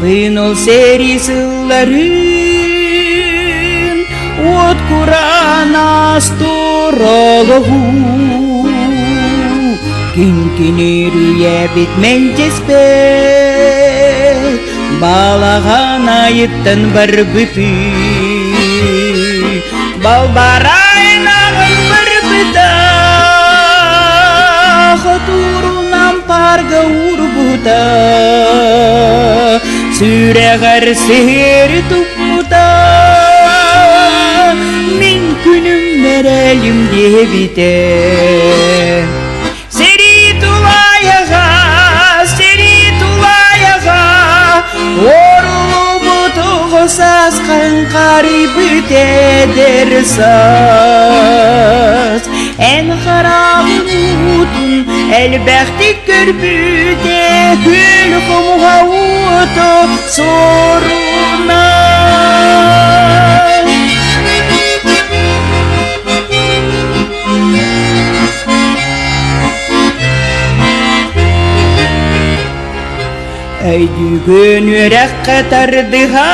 Pınol Cэрии sılların Ot kuran asturologu Kinkinirüye bitmencespet Balağan ayıttın bir büpü Balbarayın ağın bir büta Haturunam parga urbuta Süreğer sehir tukmuta Min günüm verelim diye bite Cэрии tулаайаҕа Орулу туғу сасқан қарибы тедер сас Эн қарағын утун әлбәқті көрбүте Күл құмға уты соруна Әйдүгін өрәк қатардыға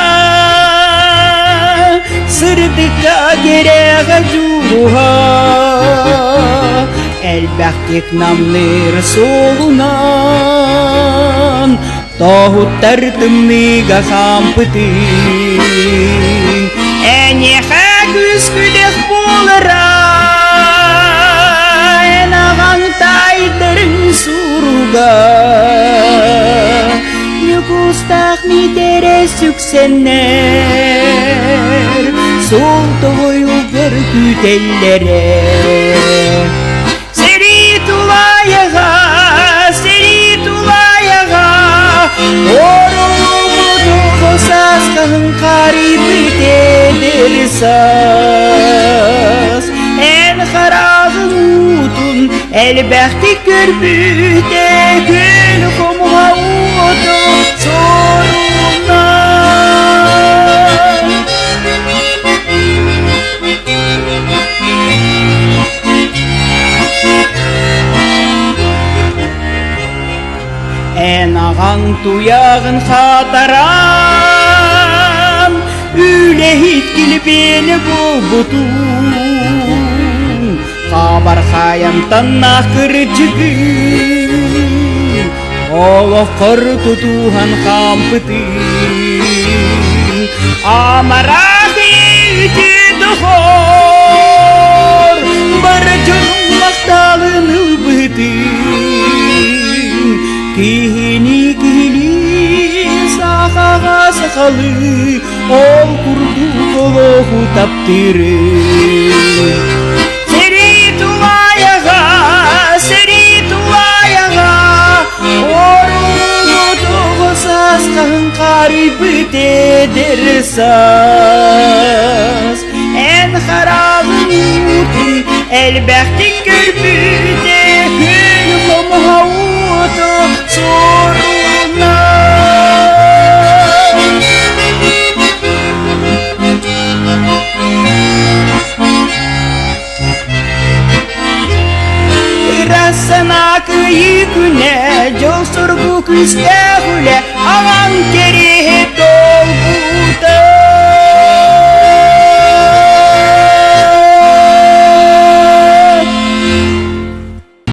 Сырдыға кереға жуға Әлбәқтек намныр солунан Тағуттар тымныға қампытын Әнеға күскілік болыра Ән ағаң тайдырын сұруға Устах ми терес yüksенер Сол тойу бір күтеллере Cэрии тулаайаҕа Орулу туғу сасқан қарибы тедер сас Эн қарағын утун әлбәқті көрбүте Күл құмға уты Эн ағаң туяғын қатарам Үлехит келбені бұл бұтун Қабар қаямтан ақыр жігін Олыққыр тұтуған қампытын Амарақ үйті тұғыр Бір жұрым мақталын ұлбытын Кихини сақаға сақалы Ол күрді қолығы таптыры Cэрии тулаайаҕа Орулу туғу сасқан қарибы тедер сас Эн қарағын утун әлбәқті көрбүте Күл құмға уты соруна Рассана күйі күне Жол сұргу күске хүле Ағаң кере